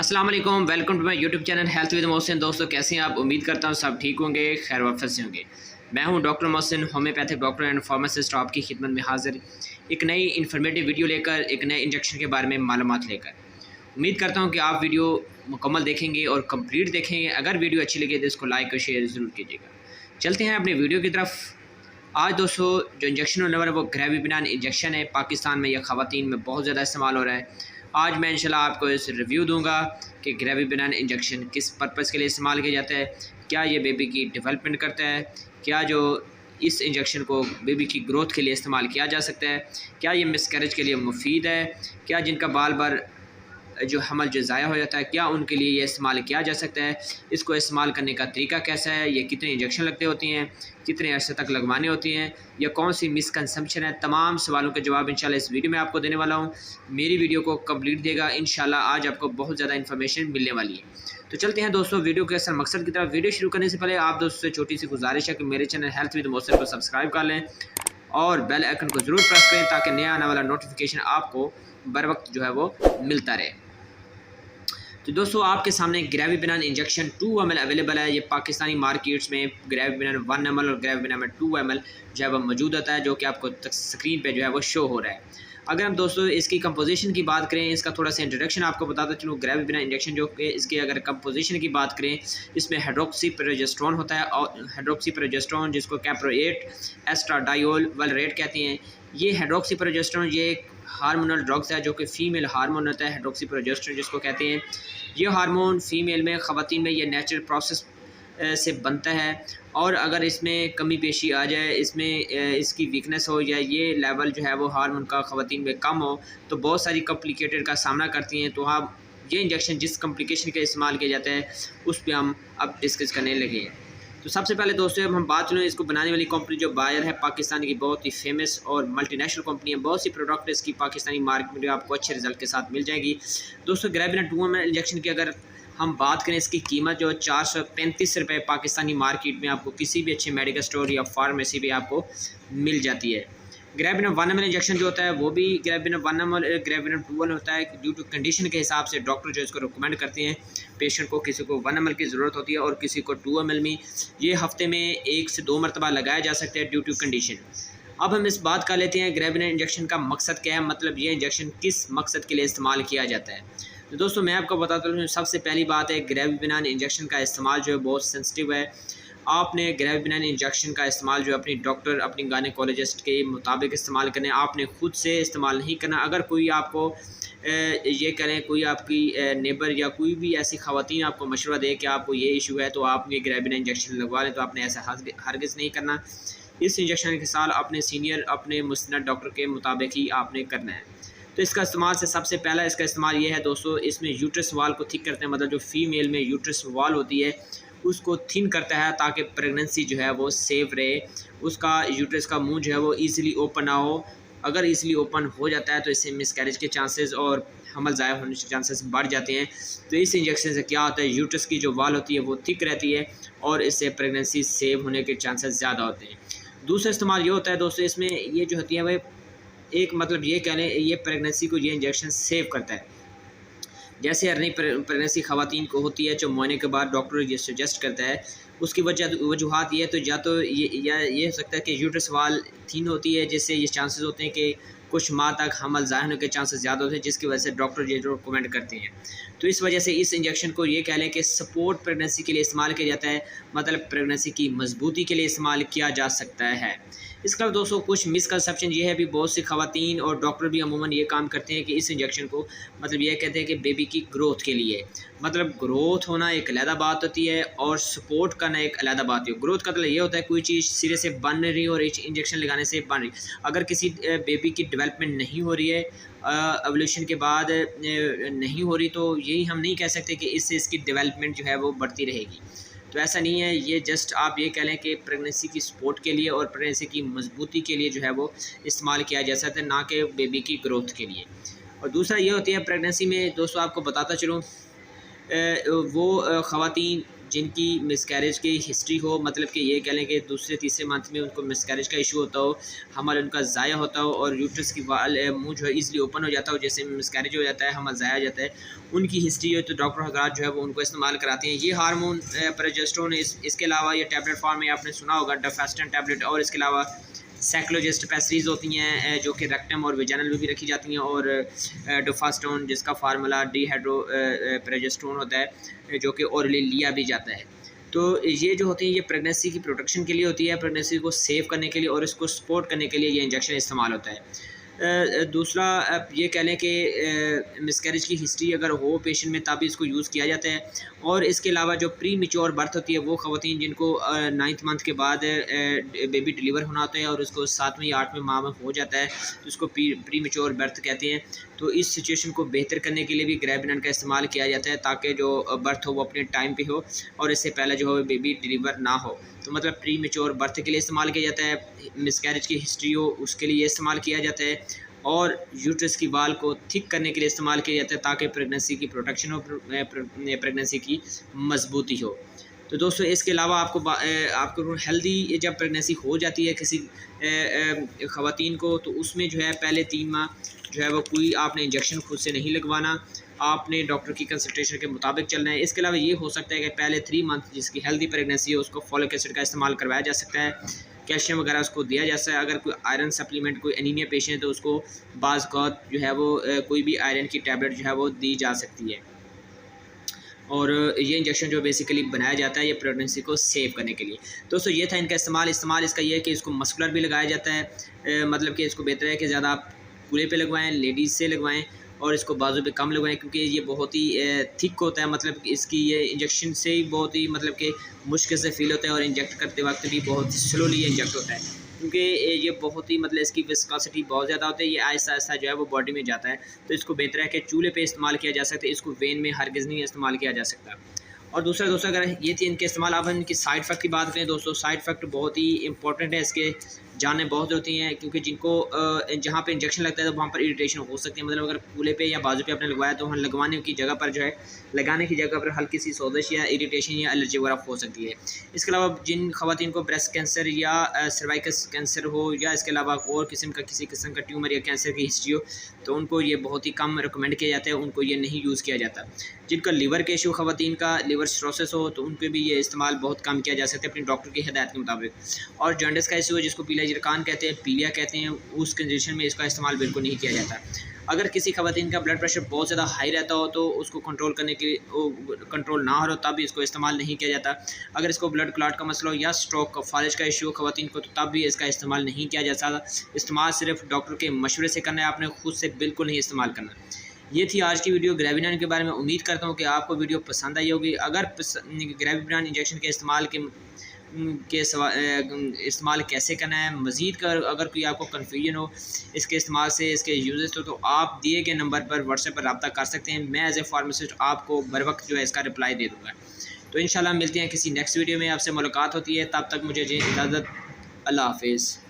अस्सलाम वालेकुम, welcome to my YouTube channel health with Mohsin. दोस्तों कैसे हैं आप? उम्मीद करता हूँ सब ठीक होंगे, खैर वाफियत से होंगे। मैं हूं doctor Mohsin, homeopathic doctor and pharmacist, आपकी खिदमत में हाजिर एक नई इन्फॉर्मेटिव वीडियो लेकर, एक नए इंजेक्शन के बारे में मालूमात लेकर। उम्मीद करता हूँ कि आप वीडियो मुकम्मल देखेंगे और कंप्लीट देखेंगे। अगर वीडियो अच्छी लगे तो इसको लाइक और शेयर ज़रूर कीजिएगा। चलते हैं अपनी वीडियो की तरफ। आज दोस्तों जो इंजेक्शन होने वाला है वो ग्रेविपिनान इंजेक्शन है। पाकिस्तान में या ख़वातीन में बहुत ज़्यादा इस्तेमाल हो रहा है। आज मैं इंशाल्लाह आपको इस रिव्यू दूंगा कि ग्रेविपिनान इंजेक्शन किस पर्पज़ के लिए इस्तेमाल किया जाता है, क्या ये बेबी की डेवलपमेंट करता है, क्या जो इस इंजेक्शन को बेबी की ग्रोथ के लिए इस्तेमाल किया जा सकता है, क्या ये मिसकैरेज के लिए मुफीद है, क्या जिनका बाल बार जो हमल जो ज़ाया हो जाता है क्या उनके लिए ये इस्तेमाल किया जा सकता है, इसको इस्तेमाल करने का तरीका कैसा है, ये कितने इंजेक्शन लगते होती हैं, कितने अरसे तक लगवाने होती हैं, या कौन सी मिसकंसम्पशन है। तमाम सवालों के जवाब इंशाल्लाह इस वीडियो में आपको देने वाला हूँ। मेरी वीडियो को कंप्लीट देगा इंशाल्लाह, आज आपको बहुत ज़्यादा इन्फॉर्मेशन मिलने वाली है। तो चलते हैं दोस्तों वीडियो के असल मकसद की तरफ। वीडियो शुरू करने से पहले आप दोस्तों से छोटी सी गुजारिश है कि मेरे चैनल हेल्थ विद मोहसिन को सब्सक्राइब कर लें और बेल आइकन को ज़रूर प्रेस करें ताकि नया आने वाला नोटिफिकेशन आपको बर वक्त जो है वो मिलता रहे। तो दोस्तों आपके सामने ग्रेविपिनान इंजेक्शन 2 ml अवेलेबल है। ये पाकिस्तानी मार्केट्स में ग्रेविपिनान 1 ml और ग्रेविपिनान 2 ml जो है वो मौजूद होता है, जो कि आपको स्क्रीन पे जो है वो शो हो रहा है। अगर हम दोस्तों इसकी कंपोजिशन की बात करें, इसका थोड़ा सा इंट्रोडक्शन आपको बताता चलूँ। ग्रेविपिनान इंजेक्शन जो कि इसके अगर कंपोजिशन की बात करें, इसमें हाइड्रोक्सी प्रोजेस्टेरोन होता है और हाइड्रोक्सी प्रोजेस्टेरोन जिसको कैप्रोएट एस्ट्राडायोल वलरेट कहते हैं। ये हाइड्रोक्सी प्रोजेस्टेरोन ये एक हार्मोनल ड्रग्स है जो कि फ़ीमेल हार्मोन होता है, हाइड्रोक्सी प्रोजेस्टेरोन जिसको कहते हैं। ये हार्मोन फ़ीमेल में ख़वातीन में ये नेचुरल प्रोसेस से बनता है, और अगर इसमें कमी पेशी आ जाए, इसमें इसकी वीकनेस हो या ये लेवल जो है वो हार्मोन का ख़वातीन में कम हो तो बहुत सारी कॉम्प्लिकेटेड का सामना करती हैं। तो हम ये इंजेक्शन जिस कॉम्प्लिकेशन का इस्तेमाल किया जाता है उस पर हम अब डिस्कस करने लगे हैं। तो सबसे पहले दोस्तों अब हम बात करें, इसको बनाने वाली कंपनी जो बायर है पाकिस्तान की बहुत ही फेमस और मल्टीनेशनल कंपनी है। बहुत सी प्रोडक्ट इसकी पाकिस्तानी मार्केट में आपको अच्छे रिजल्ट के साथ मिल जाएगी। दोस्तों ग्रेविपिनान 2 ml इंजेक्शन की अगर हम बात करें, इसकी कीमत जो 435 रुपये पाकिस्तानी मार्केट में आपको किसी भी अच्छे मेडिकल स्टोर या फार्मेसी पे आपको मिल जाती है। ग्रेविपिनान 1 ml इंजेक्शन जो होता है वो भी ग्रेविपिनान 1 ml ग्रेविपिनान 2 ml होता है। ड्यू टू कंडीशन के हिसाब से डॉक्टर जो इसको रिकमेंड करते हैं पेशेंट को, किसी को 1 ml की ज़रूरत होती है और किसी को 2 ml में। ये हफ्ते में 1 से 2 मरतबा लगाया जा सकता है ड्यू टू कंडीशन। अब हम इस बात कर लेते हैं ग्रेविपिनान इंजेक्शन का मकसद क्या है, मतलब ये इंजेक्शन किस मकसद के लिए इस्तेमाल किया जाता है। तो दोस्तों मैं आपको बताता हूँ, सबसे पहली बात है ग्रेविपिनान इंजेक्शन का इस्तेमाल जो है बहुत सेंसिटिव है। आपने ग्रेविपिनान इंजेक्शन का इस्तेमाल जो अपनी डॉक्टर अपनी गायनेकोलॉजिस्ट के मुताबिक इस्तेमाल करना है, आपने खुद से इस्तेमाल नहीं करना। अगर कोई आपको ये करें, कोई आपकी नेबर या कोई भी ऐसी ख़वातीन आपको मशवरा दे कि आपको ये इशू है तो आप ये ग्रेविपिनान इंजेक्शन लगवा लें, तो आपने ऐसा हरगिज़ नहीं करना। इस इंजेक्शन के साथ अपने सीनियर अपने मुस्नद डॉक्टर के मुताबिक ही आपने करना है। तो इसका इस्तेमाल से सबसे पहला इसका इस्तेमाल ये है दोस्तों, इसमें यूट्रस वाल को थिक करते हैं, मतलब जो फीमेल में यूट्रस वाल होती है उसको थिन करता है ताकि प्रेगनेंसी जो है वो सेफ रहे, उसका यूट्रस का मुंह जो है वो ईज़िली ओपन ना हो। अगर ईज़िली ओपन हो जाता है तो इससे मिसकैरेज के चांसेस और हमल ज़ाया होने के चांसेस बढ़ जाते हैं। तो इस इंजेक्शन से क्या होता है, यूट्रस की जो वाल होती है वो थिक रहती है और इससे प्रेगनेंसी सेव होने के चांसेस ज़्यादा होते हैं। दूसरा इस्तेमाल ये होता है दोस्तों, इसमें ये जो होती है वह एक मतलब ये कह लें ये प्रेगनेंसी को ये इंजेक्शन सेव करता है। जैसे हर नई प्रेगनेंसी ख़वातीन को होती है जो मुआयने के बाद डॉक्टर ये सजेस्ट करता है, उसकी वजूहत ये तो या तो ये हो सकता है कि यूट्रस वाल थिन होती है जिससे ये चांसेस होते हैं कि कुछ माह तक हमल ज़ाहिर होने के चांसेस ज़्यादा होते हैं, जिसकी वजह से डॉक्टर ये जो रिकमेंड करते हैं। तो इस वजह से इस इंजेक्शन को ये कह लें कि सपोर्ट प्रेगनेंसी के लिए इस्तेमाल किया जाता है, मतलब प्रेगनेंसी की मजबूती के लिए इस्तेमाल किया जा सकता है। इसका दोस्तों कुछ मिसकंसेप्शन ये है भी, बहुत सी ख़वातीन और डॉक्टर भी अमूमन ये काम करते हैं कि इस इंजेक्शन को मतलब ये कहते हैं कि बेबी की ग्रोथ के लिए, मतलब ग्रोथ होना एक अलग बात होती है और सपोर्ट करना एक अलग बात होती है। ग्रोथ का मतलब ये होता है कोई चीज़ सिरे से बन नहीं रही और इंजेक्शन लगाने से बन रही। अगर किसी बेबी की डेवलपमेंट नहीं हो रही है, एवोल्यूशन के बाद नहीं हो रही, तो यही हम नहीं कह सकते कि इससे इसकी डेवलपमेंट जो है वो बढ़ती रहेगी। तो ऐसा नहीं है, ये जस्ट आप ये कह लें कि प्रेगनेंसी की सपोर्ट के लिए और प्रेगनेंसी की मजबूती के लिए जो है वो इस्तेमाल किया जा सकता है, ना कि बेबी की ग्रोथ के लिए। और दूसरा ये होती है प्रेगनेंसी में दोस्तों आपको बताता चलूँ, वो ख़वातीन जिनकी मिसकैरेज की हिस्ट्री हो, मतलब कि ये कह लें कि दूसरे तीसरे मंथ में उनको मिसकैरेज का इशू होता हो, हमल उनका ज़ाया होता हो और यूट्रस की वाल मुंह जो है ईज़िली ओपन हो जाता हो, जैसे मिसकैरेज हो जाता है, हमल ज़ाया हो जाता है, उनकी हिस्ट्री है तो डॉक्टर हज़रात जो है वो उनको इस्तेमाल कराते हैं। ये हार्मोन प्रोजेस्टेरोन, इसके अलावा ये टैबलेट फॉर्म में आपने सुना होगा डफेस्टन टैबलेट, और इसके अलावा साइक्लोजेस्ट पैसरीज होती हैं जो कि रेक्टम और वेजाइनल में भी रखी जाती हैं, और डोफास्टोन जिसका फार्मूला डीहाइड्रो प्रोजेस्टेरोन होता है जो कि ओरली लिया भी जाता है। तो ये जो होती है ये प्रेगनेंसी की प्रोटेक्शन के लिए होती है, प्रेगनेंसी को सेव करने के लिए और इसको सपोर्ट करने के लिए ये इंजेक्शन इस्तेमाल होता है। दूसरा ये कह लें कि मिसकैरेज की हिस्ट्री अगर हो पेशेंट में तब इसको यूज़ किया जाता है। और इसके अलावा जो प्री मेच्योर बर्थ होती है वो ख़वातीन जिनको 9th मंथ के बाद बेबी डिलीवर होना होता है और उसको 7वें या 8वें माह में हो जाता है, तो उसको प्री मेच्योर बर्थ कहते हैं। तो इस सिचुएशन को बेहतर करने के लिए भी ग्रेविनन का इस्तेमाल किया जाता है ताकि जो बर्थ हो वो अपने टाइम पे हो और इससे पहले जो है बेबी डिलीवर ना हो। तो मतलब प्री मेच्योर बर्थ के लिए इस्तेमाल किया जाता है, मिसकैरेज की हिस्ट्री हो उसके लिए इस्तेमाल किया जाता है, और यूट्रस की वाल को थिक करने के लिए इस्तेमाल किया जाता है ताकि प्रेगनेंसी की प्रोटेक्शन हो, प्रेगनेंसी की मजबूती हो। तो दोस्तों इसके अलावा आपको हेल्दी जब प्रेगनेंसी हो जाती है किसी ख़वातीन को, तो उसमें जो है पहले 3 माह जो है वो कोई आपने इंजेक्शन खुद से नहीं लगवाना, आपने डॉक्टर की कंसल्टेशन के मुताबिक चलना है। इसके अलावा ये हो सकता है कि पहले 3 मंथ जिसकी हेल्दी प्रेगनेंसी है उसको फॉलिक एसिड का इस्तेमाल करवाया जा सकता है, कैल्शियम वगैरह उसको दिया जा सकता है। अगर कोई आयरन सप्लीमेंट, कोई एनीमिया पेशेंट है तो उसको बाज़ औक़ात जो है वो कोई भी आयरन की टैबलेट जो है वो दी जा सकती है। और ये इंजेक्शन जो बेसिकली बनाया जाता है ये प्रेगनेंसी को सेव करने के लिए। दोस्तों ये था इनका इस्तेमाल इसका ये है कि इसको मस्कुलर भी लगाया जाता है, मतलब कि इसको बेहतर है कि ज़्यादा आप पूरे पे लगवाएं, लेडीज़ से लगवाएं, और इसको बाजू पे कम लगवाएं क्योंकि ये बहुत ही थिक होता है, मतलब इसकी ये इंजेक्शन से ही बहुत ही मतलब कि मुश्किल से फील होता है, और इंजेक्ट करते वक्त भी बहुत स्लोली इंजेक्ट होता है क्योंकि ये बहुत ही मतलब इसकी विस्कोसिटी बहुत ज़्यादा होती है, ये आहिस्ता आहिस्ता जो है वो बॉडी में जाता है। तो इसको बेहतर है कि चूल्हे पे इस्तेमाल किया जा सकता है, इसको वेन में हरगिज़ नहीं इस्तेमाल किया जा सकता। और दूसरा दोस्तों अगर ये थी इनके इस्तेमाल, अब इनकी साइड इफ़ेक्ट की बात करें दोस्तों, साइड इफ़ेक्ट बहुत ही इंपॉर्टेंट है, इसके जानें बहुत होती हैं क्योंकि जिनको जहाँ पे इंजेक्शन लगता है तो वहाँ पर इरिटेशन हो सकती है, मतलब अगर कूल्हे पे या बाजू पे आपने लगवाया तो वहाँ लगवाने की जगह पर जो है लगाने की जगह पर हल्की सी सोजिश या इरिटेशन या एलर्जी वगैरह हो सकती है। इसके अलावा जिन ख़वातीन को ब्रेस्ट कैंसर या सर्वाइकस कैंसर हो या इसके अलावा और किसी किस्म का ट्यूमर या कैंसर की हिस्ट्री हो तो उनको ये बहुत ही कम रिकमेंड किया जाता है, उनको ये नहीं यूज़ किया जाता। जिनका लीवर के इशू, ख़वातीन का लीवर सिरोसिस हो तो उनको भी ये इस्तेमाल बहुत कम किया जा सकता है अपनी डॉक्टर की हिदायत के मुताबिक। और जॉन्डिस का इशू है जिसको पीला जिरकान कहते हैं, पीलिया कहते हैं, उस कंडीशन में इसका इस्तेमाल बिल्कुल नहीं किया जाता। अगर किसी ख़वातीन का ब्लड प्रेशर बहुत ज़्यादा हाई रहता हो तो उसको कंट्रोल करने के कंट्रोल ना हो तब इसको इस्तेमाल नहीं किया जाता। अगर इसको ब्लड क्लॉट का मसला हो या स्ट्रोक फालिज का इशू ख़वातीन को तो तब भी इसका इस्तेमाल नहीं किया जा सकता। इस्तेमाल सिर्फ डॉक्टर के मशवरे से करना है, आपने खुद से बिल्कुल नहीं इस्तेमाल करना। ये थी आज की वीडियो ग्रेविनन के बारे में। उम्मीद करता हूँ कि आपको वीडियो पसंद आई होगी। अगर ग्रेविनन इंजेक्शन के इस्तेमाल कैसे करना है, मज़ीद कर अगर कोई आपको कन्फ्यूजन हो इसके इस्तेमाल से, इसके यूजेस तो आप दिए गए नंबर पर व्हाट्सएप पर रब्ता कर सकते हैं। मैं एज ए फार्मासिस्ट आपको बर वक्त जो है इसका रिप्लाई दे दूँगा। तो इंशाल्लाह मिलते हैं किसी नेक्स्ट वीडियो में, आपसे मुलाकात होती है, तब तक मुझे इजाज़त, अल्लाह हाफिज़।